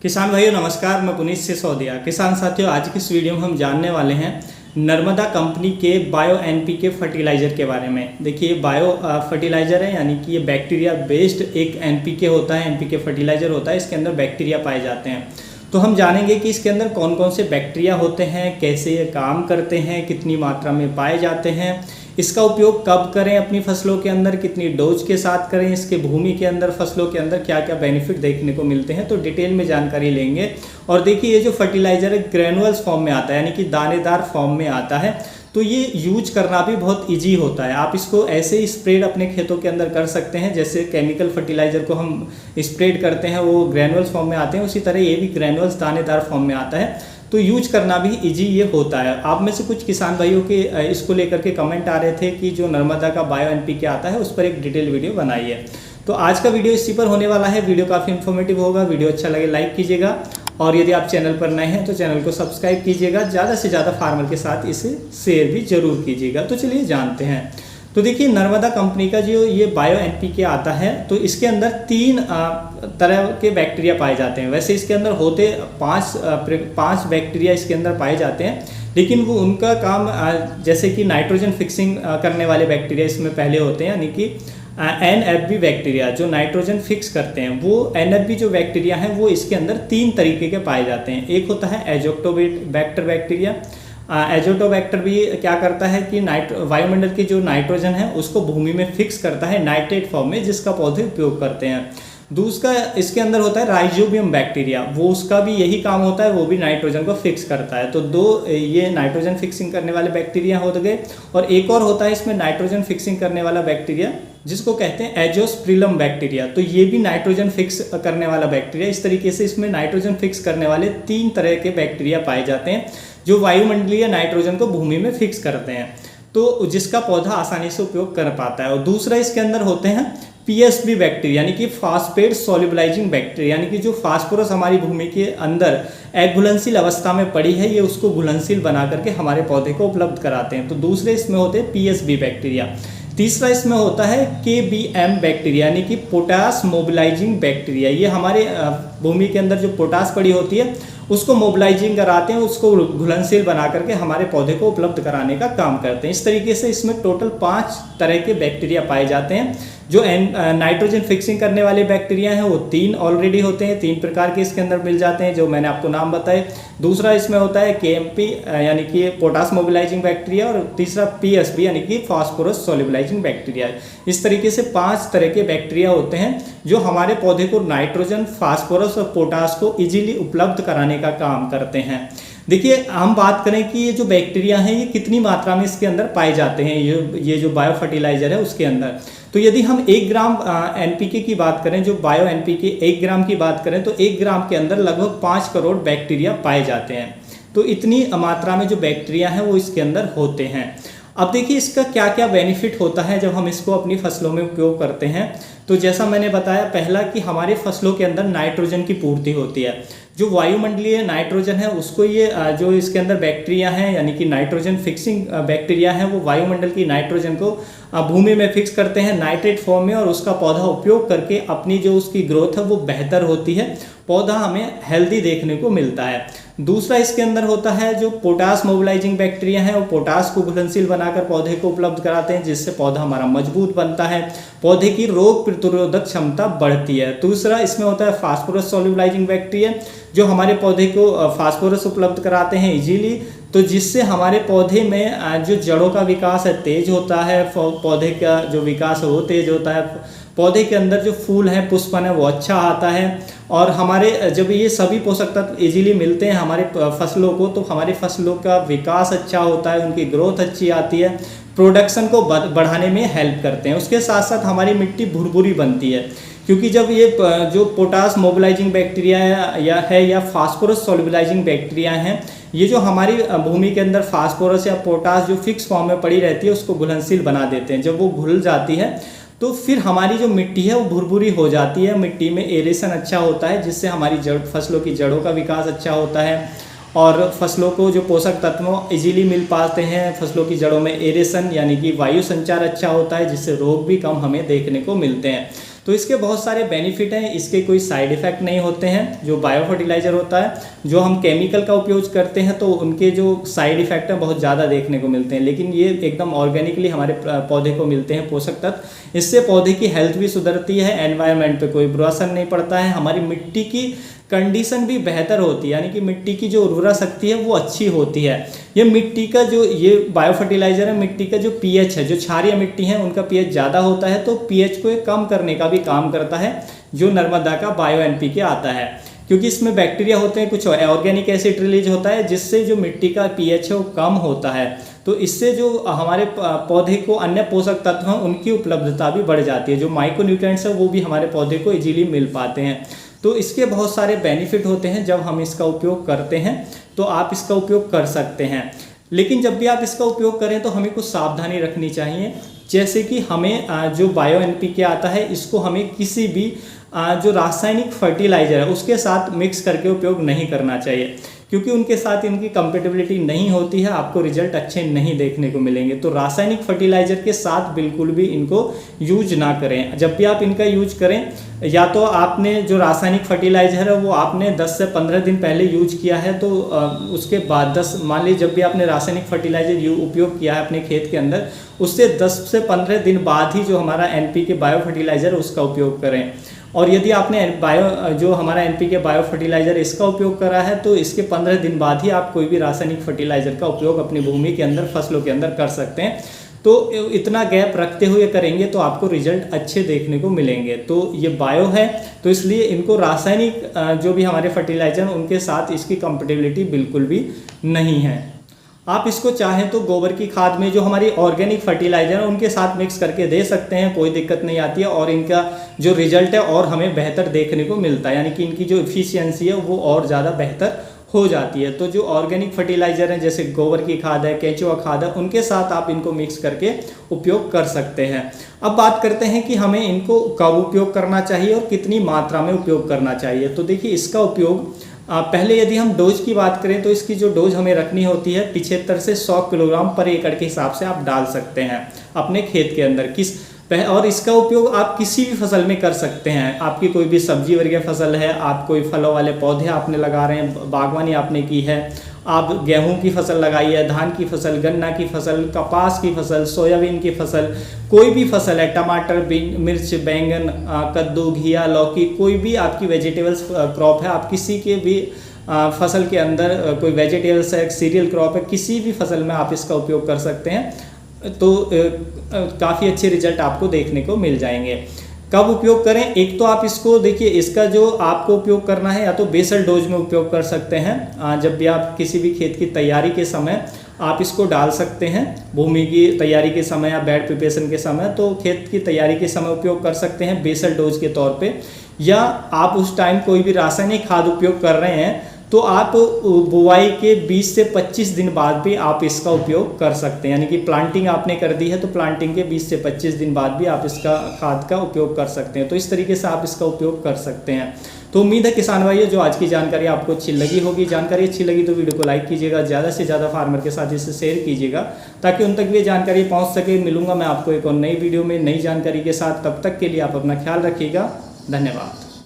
किसान भाइयों नमस्कार, मैं पुनीत सिसोदिया। किसान साथियों, आज की इस वीडियो में हम जानने वाले हैं नर्मदा कंपनी के बायो एनपीके फर्टिलाइज़र के बारे में। देखिए, बायो फर्टिलाइज़र है, यानी कि ये बैक्टीरिया बेस्ड एक एनपीके होता है, एनपीके फर्टिलाइज़र होता है। इसके अंदर बैक्टीरिया पाए जाते हैं। तो हम जानेंगे कि इसके अंदर कौन कौन से बैक्टीरिया होते हैं, कैसे ये काम करते हैं, कितनी मात्रा में पाए जाते हैं, इसका उपयोग कब करें अपनी फसलों के अंदर, कितनी डोज के साथ करें, इसके भूमि के अंदर फसलों के अंदर क्या क्या बेनिफिट देखने को मिलते हैं, तो डिटेल में जानकारी लेंगे। और देखिए, ये जो फर्टिलाइज़र है ग्रेनुअल्स फॉर्म में आता है, यानी कि दानेदार फॉर्म में आता है। तो ये यूज करना भी बहुत इजी होता है। आप इसको ऐसे ही स्प्रेड अपने खेतों के अंदर कर सकते हैं, जैसे केमिकल फर्टिलाइज़र को हम स्प्रेड करते हैं वो ग्रेनुअल्स फॉर्म में आते हैं, उसी तरह ये भी ग्रेनुअल्स दानेदार फॉर्म में आता है। तो यूज करना भी इजी ये होता है। आप में से कुछ किसान भाइयों के इसको लेकर के कमेंट आ रहे थे कि जो नर्मदा का बायो एनपीके आता है उस पर एक डिटेल वीडियो बनाई है। तो आज का वीडियो इसी पर होने वाला है। वीडियो काफ़ी इन्फॉर्मेटिव होगा। वीडियो अच्छा लगे लाइक कीजिएगा, और यदि आप चैनल पर नए हैं तो चैनल को सब्सक्राइब कीजिएगा। ज़्यादा से ज़्यादा फार्मर के साथ इसे शेयर भी जरूर कीजिएगा। तो चलिए जानते हैं। तो देखिए, नर्मदा कंपनी का जो ये बायो एनपीके आता है, तो इसके अंदर 3 तरह के बैक्टीरिया पाए जाते हैं। वैसे इसके अंदर होते 5 बैक्टीरिया इसके अंदर पाए जाते हैं, लेकिन वो उनका काम जैसे कि नाइट्रोजन फिक्सिंग करने वाले बैक्टीरिया इसमें पहले होते हैं, यानी कि एनएफबी बैक्टीरिया जो नाइट्रोजन फिक्स करते हैं। वो एनएफबी जो बैक्टीरिया हैं वो इसके अंदर 3 तरीके के पाए जाते हैं। एक होता है एजोक्टोबैक्टर बैक्टीरिया। एजोटोबैक्टर भी क्या करता है कि वायुमंडल की जो नाइट्रोजन है उसको भूमि में फिक्स करता है नाइट्रेट फॉर्म में, जिसका पौधे उपयोग करते हैं। दूसरा इसके अंदर होता है राइजोबियम बैक्टीरिया। वो उसका भी यही काम होता है, वो भी नाइट्रोजन को फिक्स करता है। तो 2 ये नाइट्रोजन फिक्सिंग करने वाले बैक्टीरिया हो गए। और एक और होता है इसमें नाइट्रोजन फिक्सिंग करने वाला बैक्टीरिया, जिसको कहते हैं एजोस्प्रिलम बैक्टीरिया। तो ये भी नाइट्रोजन फिक्स करने वाला बैक्टीरिया। इस तरीके से इसमें नाइट्रोजन फिक्स करने वाले 3 तरह के बैक्टीरिया पाए जाते हैं, जो वायुमंडलीय नाइट्रोजन को भूमि में फिक्स करते हैं, तो जिसका पौधा आसानी से उपयोग कर पाता है। और दूसरा इसके अंदर होते हैं पीएसबी बैक्टीरिया, यानी कि फास्फेट सोल्युबलाइजिंग बैक्टीरिया, यानी कि जो फास्फोरस हमारी भूमि के अंदर एक घुलनशील अवस्था में पड़ी है, ये उसको घुलनशील बना करके हमारे पौधे को उपलब्ध कराते हैं। तो दूसरे इसमें होते हैं पीएसबी बैक्टीरिया। तीसरा इसमें होता है केबीएम बैक्टीरिया, यानी कि पोटास मोबिलाइजिंग बैक्टीरिया। ये हमारे भूमि के अंदर जो पोटास पड़ी होती है उसको मोबिलाइजिंग कराते हैं, उसको घुलनशील बना करके हमारे पौधे को उपलब्ध कराने का काम करते हैं। इस तरीके से इसमें टोटल 5 तरह के बैक्टीरिया पाए जाते हैं। जो नाइट्रोजन फिक्सिंग करने वाले बैक्टीरिया हैं वो 3 ऑलरेडी होते हैं, 3 प्रकार के इसके अंदर मिल जाते हैं, जो मैंने आपको नाम बताए। दूसरा इसमें होता है केएमपी, यानी कि पोटास मोबिलाइजिंग बैक्टीरिया, और तीसरा पीएसबी, यानी कि फास्फोरस सोल्युबलाइजिंग बैक्टीरिया। इस तरीके से 5 तरह के बैक्टीरिया होते हैं जो हमारे पौधे को नाइट्रोजन, फास्फोरस और पोटास को इजीली उपलब्ध कराने का काम करते हैं। देखिए, हम बात करें कि ये जो बैक्टीरिया हैं ये कितनी मात्रा में इसके अंदर पाए जाते हैं, ये जो बायो फर्टिलाइजर है उसके अंदर। तो यदि हम 1 ग्राम एनपीके की बात करें, जो बायो एनपीके 1 ग्राम की बात करें, तो 1 ग्राम के अंदर लगभग 5 करोड़ बैक्टीरिया पाए जाते हैं। तो इतनी मात्रा में जो बैक्टीरिया हैं वो इसके अंदर होते हैं। अब देखिए, इसका क्या क्या बेनिफिट होता है जब हम इसको अपनी फसलों में उपयोग करते हैं। तो जैसा मैंने बताया पहला कि हमारे फसलों के अंदर नाइट्रोजन की पूर्ति होती है। जो वायुमंडलीय नाइट्रोजन है उसको ये जो इसके अंदर बैक्टीरिया हैं, यानी कि नाइट्रोजन फिक्सिंग बैक्टीरिया हैं, वो वायुमंडल की नाइट्रोजन को भूमि में फिक्स करते हैं नाइट्रेट फॉर्म में, और उसका पौधा उपयोग करके अपनी जो उसकी ग्रोथ है वो बेहतर होती है, पौधा हमें हेल्दी देखने को मिलता है। दूसरा इसके अंदर होता है जो पोटास मोबिलाइजिंग बैक्टीरिया है, वो पोटास को घुलनशील बनाकर पौधे को उपलब्ध कराते हैं, जिससे पौधा हमारा मजबूत बनता है, पौधे की रोग प्रतिरोधक क्षमता बढ़ती है। दूसरा इसमें होता है फास्फोरस सोल्युबलाइजिंग बैक्टीरिया, जो हमारे पौधे को फास्फोरस उपलब्ध कराते हैं इजीली, तो जिससे हमारे पौधे में जो जड़ों का विकास है तेज होता है, पौधे का जो विकास है वो तेज होता है, पौधे के अंदर जो फूल है, पुष्पन है, वो अच्छा आता है। और हमारे जब ये सभी पोषक तत्व इजीली मिलते हैं हमारे फसलों को, तो हमारी फसलों का विकास अच्छा होता है, उनकी ग्रोथ अच्छी आती है, प्रोडक्शन को बढ़ाने में हेल्प करते हैं। उसके साथ साथ हमारी मिट्टी भुरभुरी बनती है, क्योंकि जब ये जो पोटास मोबिलाइजिंग बैक्टीरिया या फास्फोरस सोल्युबलाइजिंग बैक्टीरिया हैं, ये जो हमारी भूमि के अंदर फास्फोरस या पोटास जो फिक्स फॉर्म में पड़ी रहती है उसको घुलनशील बना देते हैं। जब वो घुल जाती है तो फिर हमारी जो मिट्टी है वो भुरभुरी हो जाती है, मिट्टी में एरेशन अच्छा होता है, जिससे हमारी फसलों की जड़ों का विकास अच्छा होता है, और फसलों को जो पोषक तत्व इजीली मिल पाते हैं। फसलों की जड़ों में एरेशन यानी कि वायु संचार अच्छा होता है, जिससे रोग भी कम हमें देखने को मिलते हैं। तो इसके बहुत सारे बेनिफिट हैं, इसके कोई साइड इफ़ेक्ट नहीं होते हैं। जो बायो फर्टिलाइज़र होता है, जो हम केमिकल का उपयोग करते हैं तो उनके जो साइड इफ़ेक्ट हैं बहुत ज़्यादा देखने को मिलते हैं, लेकिन ये एकदम ऑर्गेनिकली हमारे पौधे को मिलते हैं पोषक तत्व। इससे पौधे की हेल्थ भी सुधरती है, एनवायरनमेंट पे कोई बुरा असर नहीं पड़ता है, हमारी मिट्टी की कंडीशन भी बेहतर होती है, यानी कि मिट्टी की जो उर्वरा शक्ति है वो अच्छी होती है। ये मिट्टी का जो ये बायो फर्टिलाइज़र है, मिट्टी का जो पीएच है, जो क्षारीय मिट्टी है उनका पीएच ज़्यादा होता है, तो पीएच को कम करने का भी काम करता है जो नर्मदा का बायो एनपीके आता है, क्योंकि इसमें बैक्टीरिया होते हैं, कुछ ऑर्गेनिक एसिड रिलीज होता है जिससे जो मिट्टी का पीएच है वो कम होता है। तो इससे जो हमारे पौधे को अन्य पोषक तत्व हैं उनकी उपलब्धता भी बढ़ जाती है, जो माइक्रो न्यूट्रिएंट्स है वो भी हमारे पौधे को इजीली मिल पाते हैं। तो इसके बहुत सारे बेनिफिट होते हैं जब हम इसका उपयोग करते हैं, तो आप इसका उपयोग कर सकते हैं। लेकिन जब भी आप इसका उपयोग करें तो हमें कुछ सावधानी रखनी चाहिए, जैसे कि हमें जो बायो एनपीके आता है इसको हमें किसी भी जो रासायनिक फर्टिलाइज़र है उसके साथ मिक्स करके उपयोग नहीं करना चाहिए, क्योंकि उनके साथ इनकी कंपेटिबिलिटी नहीं होती है, आपको रिजल्ट अच्छे नहीं देखने को मिलेंगे। तो रासायनिक फर्टिलाइज़र के साथ बिल्कुल भी इनको यूज ना करें। जब भी आप इनका यूज करें, या तो आपने जो रासायनिक फर्टिलाइज़र है वो आपने 10 से 15 दिन पहले यूज किया है, तो उसके बाद मान लीजिए जब भी आपने रासायनिक फर्टिलाइज़र उपयोग किया है अपने खेत के अंदर, उससे 10 से 15 दिन बाद ही जो हमारा एनपीके बायो फर्टिलाइज़र उसका उपयोग करें। और यदि आपने जो हमारा एनपीके बायो फर्टिलाइज़र इसका उपयोग करा है तो इसके 15 दिन बाद ही आप कोई भी रासायनिक फर्टिलाइज़र का उपयोग अपनी भूमि के अंदर, फसलों के अंदर कर सकते हैं। तो इतना गैप रखते हुए करेंगे तो आपको रिजल्ट अच्छे देखने को मिलेंगे। तो ये बायो है, तो इसलिए इनको रासायनिक जो भी हमारे फर्टिलाइज़र उनके साथ इसकी कंपेटिबिलिटी बिल्कुल भी नहीं है। आप इसको चाहें तो गोबर की खाद में जो हमारी ऑर्गेनिक फर्टिलाइज़र है उनके साथ मिक्स करके दे सकते हैं, कोई दिक्कत नहीं आती है, और इनका जो रिजल्ट है और हमें बेहतर देखने को मिलता है, यानी कि इनकी जो इफिशियंसी है वो और ज़्यादा बेहतर हो जाती है। तो जो ऑर्गेनिक फर्टिलाइज़र हैं जैसे गोबर की खाद है, केंचुआ खाद है, उनके साथ आप इनको मिक्स करके उपयोग कर सकते हैं। अब बात करते हैं कि हमें इनको कब उपयोग करना चाहिए और कितनी मात्रा में उपयोग करना चाहिए। तो देखिए इसका उपयोग पहले यदि हम डोज की बात करें तो इसकी जो डोज हमें रखनी होती है 75 से 100 किलोग्राम पर एकड़ के हिसाब से आप डाल सकते हैं अपने खेत के अंदर। और इसका उपयोग आप किसी भी फसल में कर सकते हैं। आपकी कोई भी सब्जी वर्गीय फसल है, आप कोई फलों वाले पौधे आपने लगा रहे हैं, बागवानी आपने की है, आप गेहूं की फसल लगाई है, धान की फसल, गन्ना की फसल, कपास की फसल, सोयाबीन की फसल, कोई भी फसल है, टमाटर, मिर्च, बैंगन, कद्दू, घिया, लौकी, कोई भी आपकी वेजिटेबल्स क्रॉप है, आप किसी के भी फसल के अंदर कोई वेजिटेबल्स है, सीरियल क्रॉप है, किसी भी फसल में आप इसका उपयोग कर सकते हैं, तो काफ़ी अच्छे रिजल्ट आपको देखने को मिल जाएंगे। कब उपयोग करें? एक तो आप इसको देखिए, इसका जो आपको उपयोग करना है या तो बेसल डोज में उपयोग कर सकते हैं, जब भी आप किसी भी खेत की तैयारी के समय आप इसको डाल सकते हैं, भूमि की तैयारी के समय या बेड प्रिपरेशन के समय, तो खेत की तैयारी के समय उपयोग कर सकते हैं बेसल डोज के तौर पे। या आप उस टाइम कोई भी रासायनिक खाद उपयोग कर रहे हैं तो आप बुआई के 20 से 25 दिन बाद भी आप इसका उपयोग कर सकते हैं, यानी कि प्लांटिंग आपने कर दी है तो प्लांटिंग के 20 से 25 दिन बाद भी आप इसका खाद का उपयोग कर सकते हैं। तो इस तरीके से आप इसका उपयोग कर सकते हैं। तो उम्मीद है किसान भाइयों जो आज की जानकारी आपको अच्छी लगी होगी। जानकारी अच्छी लगी तो वीडियो को लाइक कीजिएगा, ज़्यादा से ज़्यादा फार्मर के साथ इसे शेयर कीजिएगा ताकि उन तक भी जानकारी पहुँच सके। मिलूंगा मैं आपको एक और नई वीडियो में नई जानकारी के साथ, तब तक के लिए आप अपना ख्याल रखिएगा। धन्यवाद।